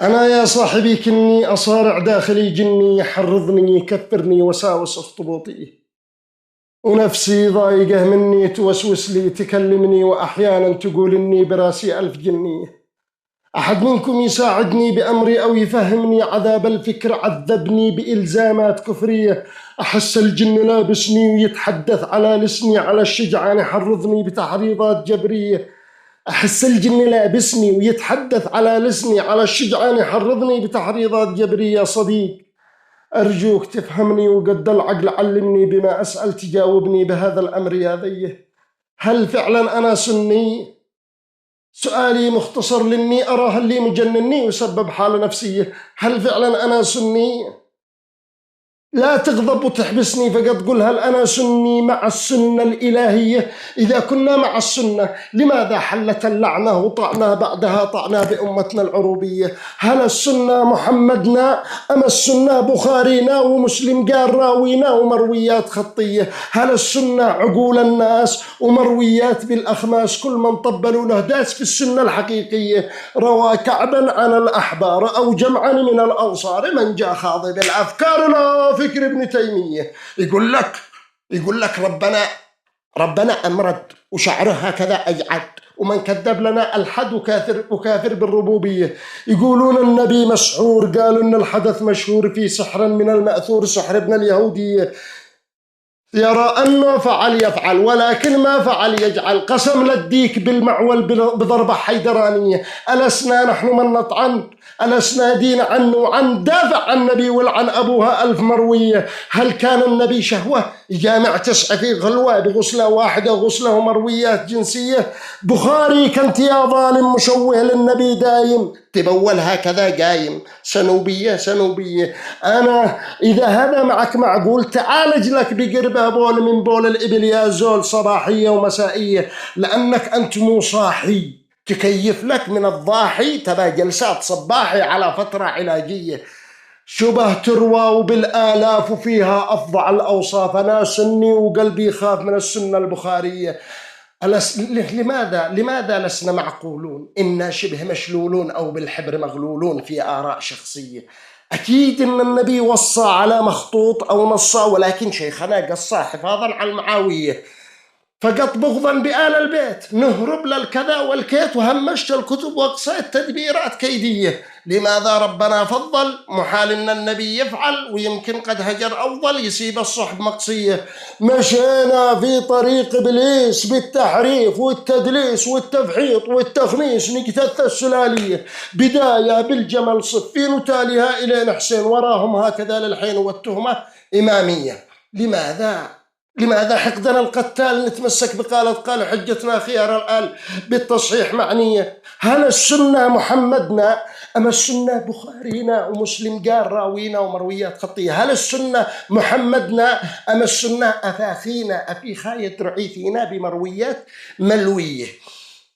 أنا يا صاحبي كني أصارع داخلي جني يحرضني يكثرني وساوس أخطبوطي، ونفسي ضايقة مني توسوس لي تكلمني، وأحيانا تقول إني براسي ألف جني. أحد منكم يساعدني بأمري أو يفهمني عذاب الفكر؟ عذبني بإلزامات كفرية. أحس الجن لابسني ويتحدث على لسني، على الشجعان يحرضني بتحريضات جبرية. أحس الجن لابسني ويتحدث على لسني، على الشجعان يحرضني بتحريضات جبرية. صديق، أرجوك تفهمني، وقد العقل علمني بما أسأل تجاوبني بهذا الأمر يا ذيه. هل فعلا أنا سني؟ سؤالي مختصر لاني أراه اللي مجنني وسبب حالة نفسية. هل فعلا أنا سني؟ لا تغضب وتحبسني، فقد قل هل أنا سني مع السنة الإلهية؟ إذا كنا مع السنة لماذا حلت اللعنة وطعنا بعدها طعنا بأمتنا العروبية؟ هل السنة محمدنا أم السنة بخارينا ومسلم قال راوينا ومرويات خطية؟ هل السنة عقول الناس ومرويات بالأخماس؟ كل من طبلوا له داس في السنة الحقيقية. روى كعبا عن الأحبار أو جمعا من الأنصار، من جاء خاضب الأفكار لا فكر ابن تيمية. يقول لك ربنا أمرد وشعره هكذا أجعد، ومن كذب لنا الحد وكافر بالربوبية. يقولون النبي مسحور، قالوا إن الحدث مشهور في سحر من المأثور، سحر ابن اليهودية. يرى أنه فعل يفعل، ولكن ما فعل يجعل. قسم للديك بالمعول بضربة حيدرانية. ألسنا نحن من نطعن؟ ألسنا دين عنه وعن دافع عن النبي ولعن أبوها ألف مروية. هل كان النبي شهوة جامع تسعة في غلوة بغسلة واحدة، غسلة مرويات جنسية؟ بخاري كنت يا ظالم مشوه للنبي دايم، تبول هكذا قايم. سنوبية. أنا إذا هذا معك معقول تعالج لك بقربة بول من بول الإبل يا زول، صباحية ومسائية، لأنك أنت مو صاحي. تكيف لك من الضاحي تبا جلسات صباحي على فترة علاجية. شبه تروى وبالآلاف وفيها أفظع الأوصاف. أنا سني وقلبي يخاف من السنة البخارية. لماذا لسنا معقولون؟ إنا شبه مشلولون أو بالحبر مغلولون في آراء شخصية. أكيد إن النبي وصى على مخطوط أو نصى، ولكن شيخنا قصى حفاظا على المعاوية. فقط بغضا بآل البيت نهرب للكذا والكيت، وهمشت الكتب وقصيت تدبيرات كيدية. لماذا ربنا فضل؟ محال إن النبي يفعل، ويمكن قد هجر أفضل يسيب الصحب مقصية. مشينا في طريق إبليس بالتحريف والتدليس والتفحيط والتخميس، نقتث السلالية. بداية بالجمل صفين وتاليها إلين حسين، وراهم هكذا للحين والتهمة إمامية. لماذا حقدنا القتال نتمسك بقالة قال حجتنا خيار الآل بالتصحيح معنية؟ هل السنة محمدنا أم السنة بخارينا ومسلم قال راوينا ومرويات خطية؟ هل السنة محمدنا أم السنة أفاخينا أفيخاية رعيثينا بمرويات ملوية؟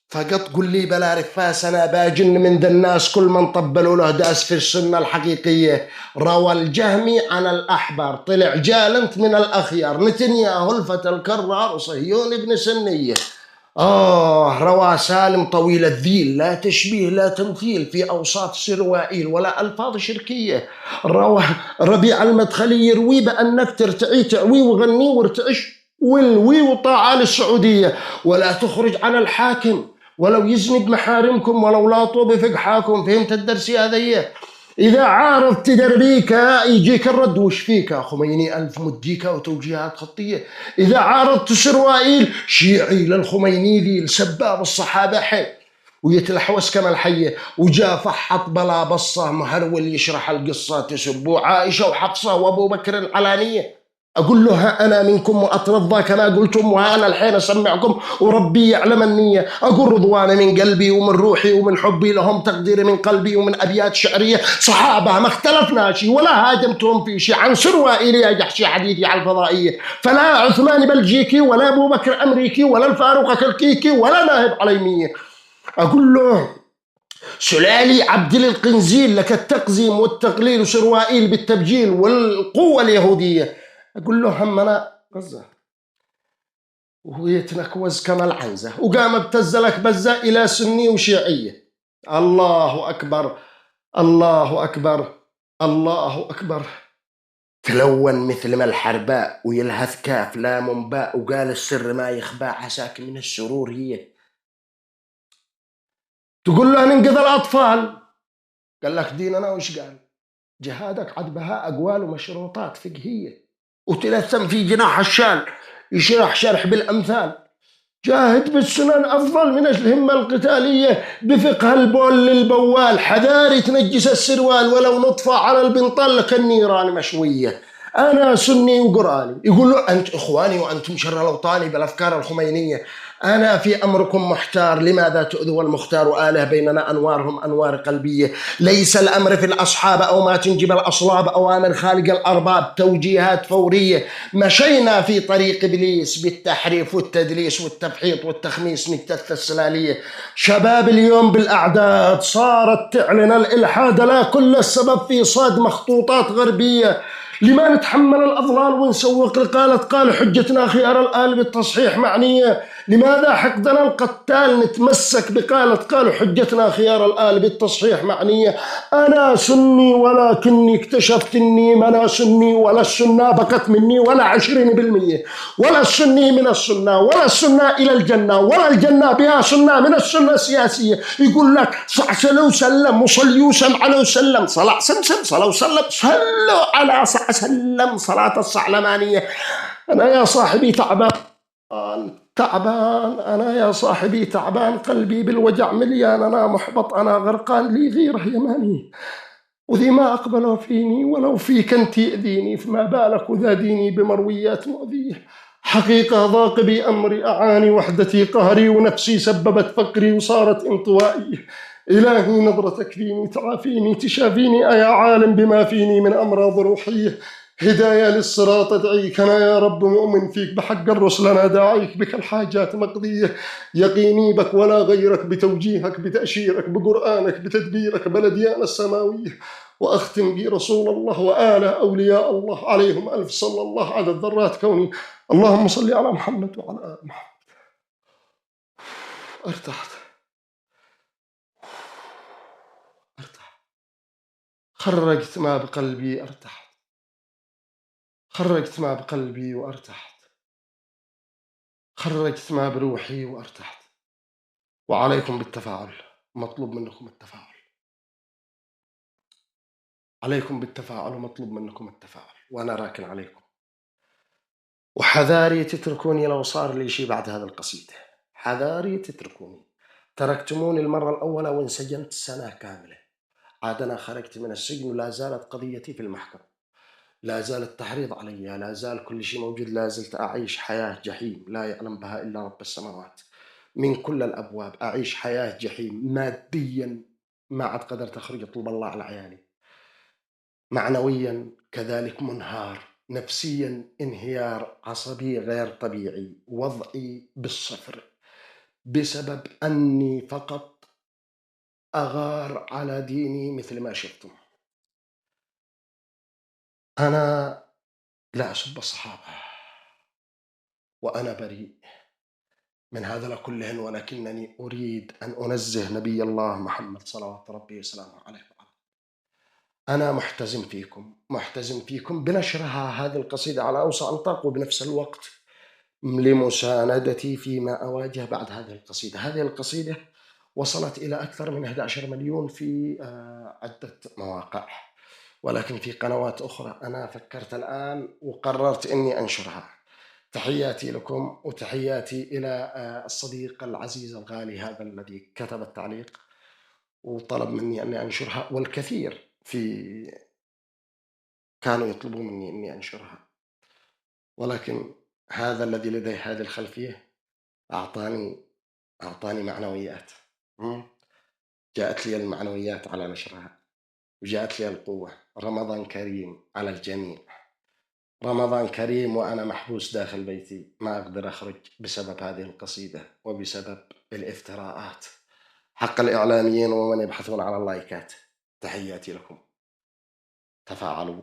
فقط قل لي بلا رفاس أنا باجن من ذا الناس، كل من طبلوا له داس في السنة الحقيقية. روى الجهمي عن الأحبار، طلع جالنت من الأخيار، نتنياهو الفتى الكرار وصهيون ابن سنية. روى سالم طويل الذيل، لا تشبيه لا تمثيل في أوصاف سروائيل ولا ألفاظ شركية. روى ربيع المدخلي يروي بأنك ترتعي تعوي وغني وارتعش والوي وطاعة للسعودية، ولا تخرج عن الحاكم ولو يزند محارمكم، ولو لاطوا بفقحاكم. فهمت الدرس هذا؟ إذا عارض تدربيك يجيك الرد وش فيك؟ خميني ألف مديكا وتوجيهات خطية. إذا عارضت سروائيل شيعي للخميني ذي السباب الصحابة حي، ويتلحوس كما الحية، وجاء فحط بلا بصة مهرول يشرح القصة، تسبوا عائشة وحفصة وأبو بكر العلانية. أقول له أنا منكم وأترضى كما قلتم، وأنا الحين أسمعكم وربي يعلم النية. أقول رضوان من قلبي ومن روحي ومن حبي لهم، تقديري من قلبي ومن أبيات شعرية. صحابة ما اختلفنا شيء ولا هاجمتهم في شيء، عن سروائيلي يا جحشي حديثي على الفضائية. فلا عثمان بلجيكي ولا أبو بكر أمريكي ولا الفاروق كلكيكي ولا ناهب عليمية. أقول له سلالي عبد القنزيل، لك التقزيم والتقليل، وسروائيل بالتبجيل والقوة اليهودية. أقول له همنا غزة وهو يتنكوز كما العنزة، وقام ابتزلك بزة إلى سني وشيعية. الله أكبر. الله أكبر، الله أكبر. تلون مثل ما الحرباء ويلهث كاف لام باء، وقال السر ما يخبى عساك من السرور هي. تقول له ننقذ الأطفال، قال لك ديننا وش قال؟ جهادك عد بها أقوال ومشروطات فقهية، وتلثم في جناح الشال يشرح شرح بالأمثال. جاهد بالسنن أفضل من الهمة القتالية، بفقه البول للبوال، حذاري تنجس السروال، ولو نطفى على البنطال لك النيران مشوية. أنا سني وقرآني. يقول له أنت إخواني وأنتم شر الأوطاني بالأفكار الخمينية. أنا في أمركم محتار، لماذا تؤذوا المختار وآله بيننا أنوارهم أنوار قلبية. ليس الأمر في الأصحاب أو ما تنجب الأصلاب، أوامر خالق الأرباب توجيهات فورية. مشينا في طريق إبليس بالتحريف والتدليس والتبحيط والتخميس نجتث السلالية. شباب اليوم بالأعداد صارت تعلن الإلحاد، لا كل السبب في صاد مخطوطات غربية. لما نتحمل الأضلال ونسوق لقالة قال حجتنا خيار الآل بالتصحيح معنية. لماذا حقدنا القتال نتمسك بقالة قالوا حجتنا خيار الآل بالتصحيح معنية. أنا سني ولكني اكتشفت أني ما أنا سني، ولا السنة بقت مني ولا 20%، ولا السني من السنة، ولا السنة إلى الجنة، ولا الجنة بها سنة من السنة السياسية. يقول لك صلى وسلم وصلي وسم على وسلم، صلاة سمسم صلى وسلم، صلوا على سلم صلاة الصعلمانية. أنا يا صاحبي تعبان تعبان، أنا يا صاحبي تعبان، قلبي بالوجع مليان، أنا محبط، أنا غرقان، لي غيره يماني، وذي ما أقبله فيني ولو فيك أنت يأذيني، فما بالك وذا ديني بمرويات مؤذية. حقيقة ضاق بي أمري، أعاني وحدتي قهري، ونفسي سببت فقري وصارت انطوائي. إلهي نظرتك فيني تعافيني تشافيني، أيا عالم بما فيني من أمراض روحية. هداية للصراط أدعيك، أنا يا رب مؤمن فيك، بحق الرسل أنا داعيك، بك الحاجات مقضية. يقيني بك ولا غيرك، بتوجيهك بتأشيرك بقرآنك بتدبيرك بلديان السماوية. وأختم برسول الله وآله أولياء الله عليهم ألف صلى الله على الذرات كوني. اللهم صل على محمد وعلى آل محمد. ارتحت، ارتحت، خرجت ما بقلبي، ارتحت، خرجت ما بقلبي وارتحت، خرجت ما بروحي وارتحت. وعليكم بالتفاعل، مطلوب منكم التفاعل، عليكم بالتفاعل ومطلوب منكم التفاعل، وأنا راكن عليكم. وحذاري تتركوني لو صار لي شيء بعد هذا القصيدة، حذاري تتركوني. تركتموني المرة الأولى وانسجنت سنة كاملة، عاد أنا خرجت من السجن ولا زالت قضيتي في المحكمة، لا زال التحريض علي، لا زال كل شيء موجود، لا زلت أعيش حياة جحيم لا يعلم بها إلا رب السماوات. من كل الأبواب أعيش حياة جحيم، ماديا ما عاد قدرت أخرج أطلب الله على عيالي، معنويا كذلك منهار، نفسيا انهيار عصبي غير طبيعي، وضعي بالصفر بسبب أني فقط أغار على ديني مثل ما شفتم. أنا لا أسب الصحابة وأنا بريء من هذا كله، ولكنني أريد أن أنزه نبي الله محمد صلوات ربي وسلامه عليه. أنا محتزم فيكم، محتزم فيكم بنشرها هذه القصيدة على أوسع نطاق، وبنفس الوقت لمساندتي فيما أواجه بعد هذه القصيدة. هذه القصيدة وصلت إلى أكثر من 11 مليون في عدة مواقع، ولكن في قنوات أخرى أنا فكرت الآن وقررت أني أنشرها. تحياتي لكم وتحياتي إلى الصديق العزيز الغالي هذا الذي كتب التعليق وطلب مني أني أنشرها، والكثير كانوا يطلبوا مني أني أنشرها، ولكن هذا الذي لديه هذه الخلفية أعطاني معنويات. جاءت لي المعنويات على نشرها، وجاءت لي القوة. رمضان كريم على الجميع، رمضان كريم وأنا محبوس داخل بيتي، ما أقدر أخرج بسبب هذه القصيدة وبسبب الافتراءات حق الإعلاميين ومن يبحثون على اللايكات. تحياتي لكم، تفاعلوا.